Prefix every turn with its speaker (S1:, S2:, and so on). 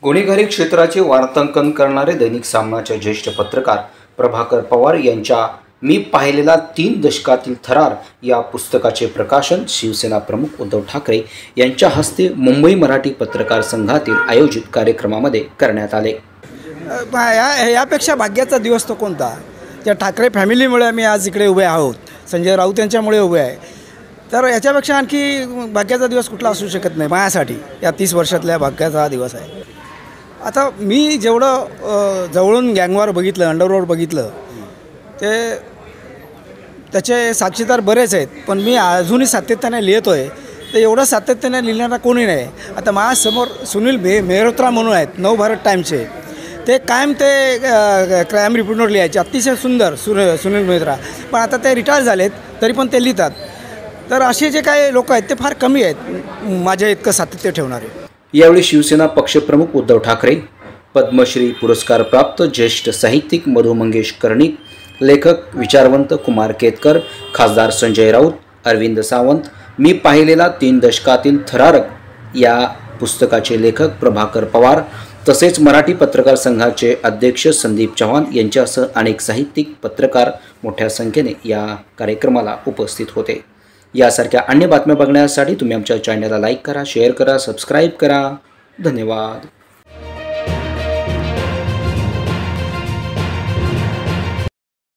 S1: गुन्हेगारी क्षेत्राचे वार्तांकन करणारे दैनिक सामनाचे ज्येष्ठ पत्रकार प्रभाकर पवार यांच्या मी पाहिलेला 3 दशकातील थरार या पुस्तकाचे प्रकाशन शिवसेना प्रमुख उद्धव ठाकरे यांच्या हस्ते मुंबई मराठी पत्रकार संघातील आयोजित कार्यक्रमामध्ये करण्यात आले।
S2: यापेक्षा भाग्याचा दिवस तो कोणता? त्या ठाकरे फॅमिलीमुळे मी आज इकडे उभे आहोत, संजय राऊत यांच्यामुळे उभे आहे। तर याच्यापेक्षा आणखी भाग्याचा दिवस कुठला असू शकत नाही माझ्यासाठी। या 30 वर्षातल्या भाग्याचा हा दिवस आहे। आता मी जेवढं जवळून गँगवॉर बघितलं, अंडरवर्ल्ड बघितलं, त्याचे साक्षीदार बरेच आहेत, पण मी अजूनही सातत्याने लिहितो आहे। तर एवढं सातत्याने लिहिणारा कोणी नाही। आता माझ्यासमोर सुनील मेहरोत्रा म्हणून आहेत, नवभारत टाईम्सचे, ते कायम ते क्राईम रिपोर्टवर लिहायचे, अतिशय सुंदर सुनील मेहरोत्रा, पण आता ते रिटायर झालेत, तरी पण ते लिहितात। तर असे जे काही लोक आहेत ते फार कमी आहेत माझ्या इतकं सातत्य ठेवणारे।
S1: यावेळी शिवसेना पक्षप्रमुख उद्धव ठाकरे, पद्मश्री पुरस्कार प्राप्त ज्येष्ठ साहित्यिक मधु मंगेश कर्णिक, लेखक विचारवंत कुमार केतकर, खासदार संजय राऊत, अरविंद सावंत, मी पाहिलेला 3 दशकातील थरारक या पुस्तकाचे लेखक प्रभाकर पवार, तसेच मराठी पत्रकार संघाचे अध्यक्ष संदीप चव्हाण यांच्यासह अनेक साहित्यिक पत्रकार मोठ्या संख्येने या कार्यक्रमाला उपस्थित होते। यासारख्या अन्य बातम्या बघण्यासाठी तुम्ही आमच्या चॅनलला लाईक करा, शेअर करा, सबस्क्राईब करा। धन्यवाद।